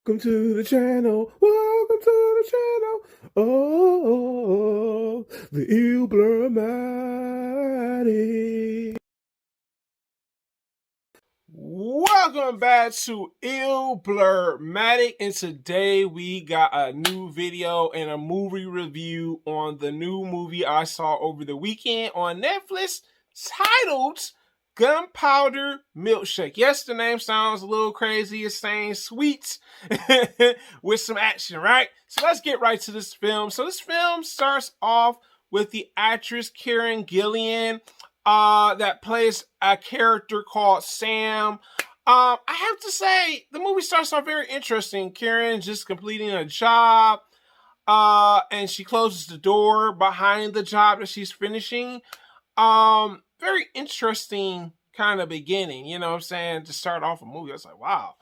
Welcome to the channel. Welcome to the channel. Oh, the Ilblurmatic. Welcome back to Ilblurmatic, and today we got a new video and a movie review on the new movie I saw over the weekend on Netflix titled Gunpowder Milkshake. Yes, the name sounds a little crazy. It's saying sweets with some action, right? So let's get right to this film. So this film starts off with the actress Karen Gillian that plays a character called Sam. I have to say, the movie starts off very interesting. Karen just completing a job, and she closes the door behind the job that she's finishing. Very interesting kind of beginning, you know what I'm saying, to start off a movie. I was like, wow.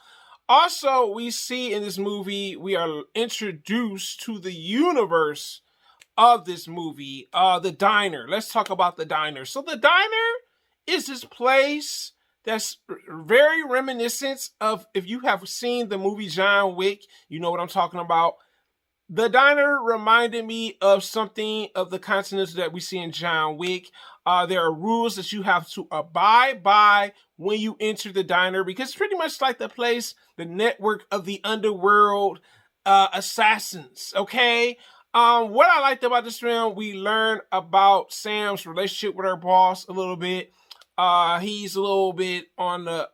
Also, we see in this movie, we are introduced to the universe of this movie, the diner. Let's talk about the diner. So the diner is this place that's very reminiscent of, if you have seen the movie John Wick, you know what I'm talking about. The diner reminded me of something of the continents that we see in John Wick. There are rules that you have to abide by when you enter the diner, because it's pretty much like the place, the network of the underworld assassins, okay? What I liked about this film, we learned about Sam's relationship with her boss a little bit. He's a little bit on the,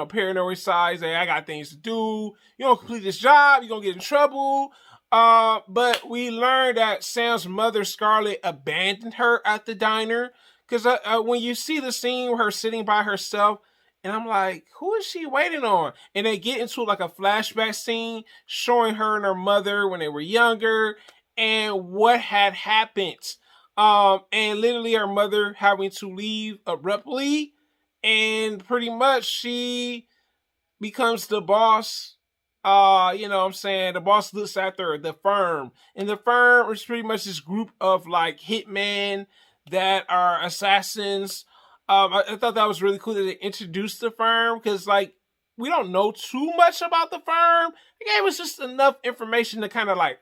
paranoid side. Say, I got things to do. You don't complete this job, you're gonna get in trouble. But we learned that Sam's mother, Scarlett, abandoned her at the diner. Because when you see the scene with her sitting by herself, and I'm like, who is she waiting on? And they get into like a flashback scene showing her and her mother when they were younger and what had happened. And literally her mother having to leave abruptly. And pretty much she becomes the boss. You know what I'm saying? The boss looks after the firm. And the firm is pretty much this group of like hitmen that are assassins. I thought that was really cool that they introduced the firm, because like we don't know too much about the firm. It gave us just enough information to kind of like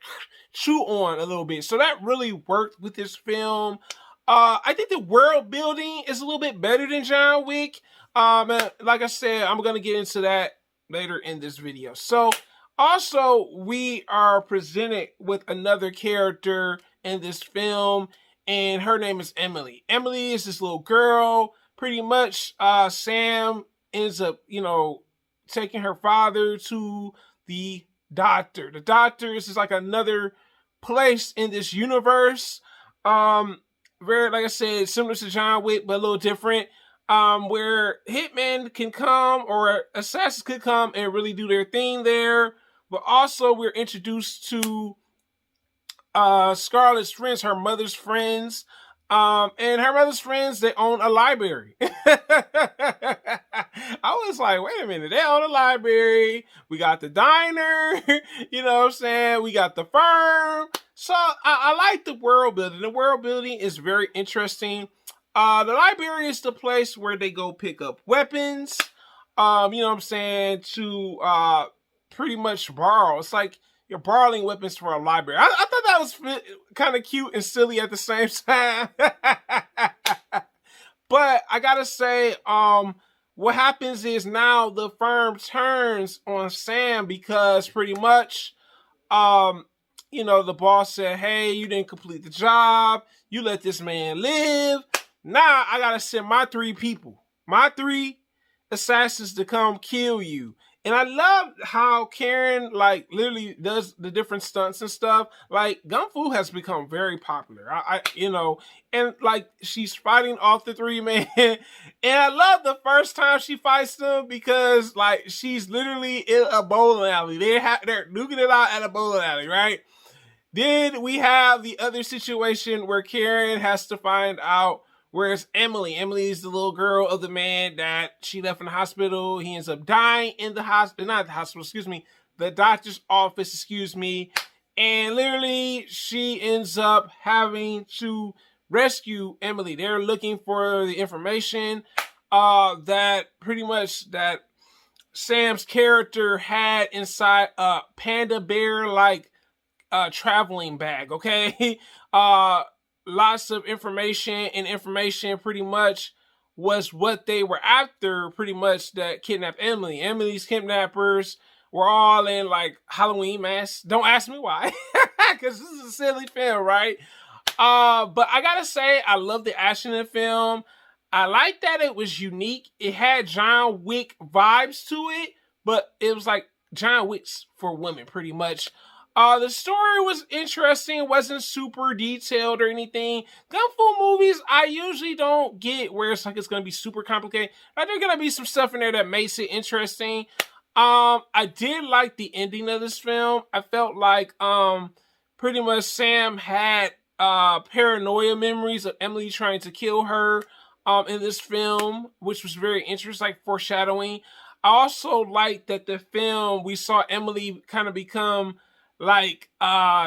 chew on a little bit. So that really worked with this film. I think the world building is a little bit better than John Wick. Like I said, I'm gonna get into that later in this video. So also we are presented with another character in this film, and her name is Emily. Emily is this little girl. Pretty much Sam ends up, taking her father to the doctor. The doctor is just like another place in this universe. Very, like I said, similar to John Wick, but a little different. Where hitmen can come, or assassins could come and really do their thing there. But also we're introduced to Scarlett's friends, her mother's friends. And her mother's friends, they own a library. I was like, wait a minute, they own a library. We got the diner, you know what I'm saying? We got the firm. So I like the world building. The world building is very interesting. The library is the place where they go pick up weapons, you know what I'm saying, to pretty much borrow. It's like you're borrowing weapons for a library. I thought that was kind of cute and silly at the same time. But I gotta say, what happens is now the firm turns on Sam, because pretty much, the boss said, hey, you didn't complete the job. You let this man live. Now I gotta send my 3 people, my 3 assassins to come kill you. And I love how Karen like literally does the different stunts and stuff. Like Gunfu has become very popular. And like she's fighting off the 3 men. And I love the first time she fights them, because like she's literally in a bowling alley. They're nuking it out at a bowling alley, right? Then we have the other situation where Karen has to find out where's Emily. Emily is the little girl of the man that she left in the hospital. He ends up dying in the hospital, not the hospital, excuse me, the doctor's office, excuse me. And literally, she ends up having to rescue Emily. They're looking for the information that pretty much that Sam's character had inside a panda bear like traveling bag. Okay, lots of information, and information pretty much was what they were after. Pretty much that kidnapped Emily. Emily's kidnappers were all in like Halloween masks. Don't ask me why, because this is a silly film, right? But I gotta say, I love the action in the film. I like that it was unique. It had John Wick vibes to it, but it was like John Wick's for women, pretty much. The story was interesting. It wasn't super detailed or anything. Gunfu movies, I usually don't get where it's like it's gonna be super complicated. But there's gonna be some stuff in there that makes it interesting. I did like the ending of this film. I felt like pretty much Sam had paranoia memories of Emily trying to kill her in this film, which was very interesting, like foreshadowing. I also like that the film we saw Emily kind of become like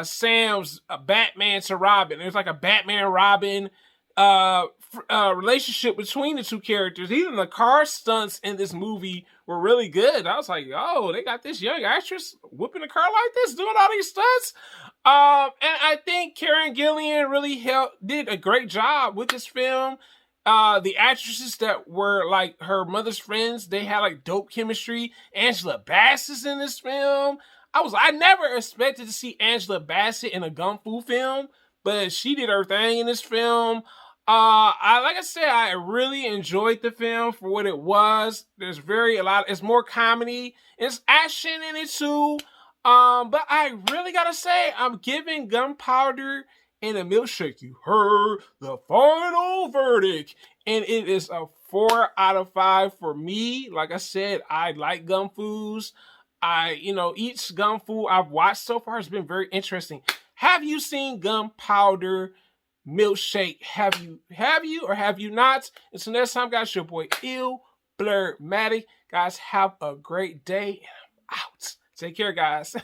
Sam's Batman to Robin. There's like a Batman Robin relationship between the two characters. Even the car stunts in this movie were really good. I was like, oh, they got this young actress whooping a car like this, doing all these stunts. And I think Karen Gillan really did a great job with this film. The actresses that were like her mother's friends, they had like dope chemistry. Angela Bassett's in this film. I never expected to see Angela Bassett in a Gunfu film, but she did her thing in this film. Like I said, I really enjoyed the film for what it was. It's more comedy, it's action in it too. But I really gotta say, I'm giving Gunpowder and a Milkshake, you heard the final verdict, and it is a 4 out of 5 for me. Like I said, I like Gunfus. Each Gunfu I've watched so far has been very interesting. Have you seen Gunpowder Milkshake? Have you or have you not? Until next time, guys, your boy Ill Blur Matic. Guys, have a great day. I'm out. Take care, guys.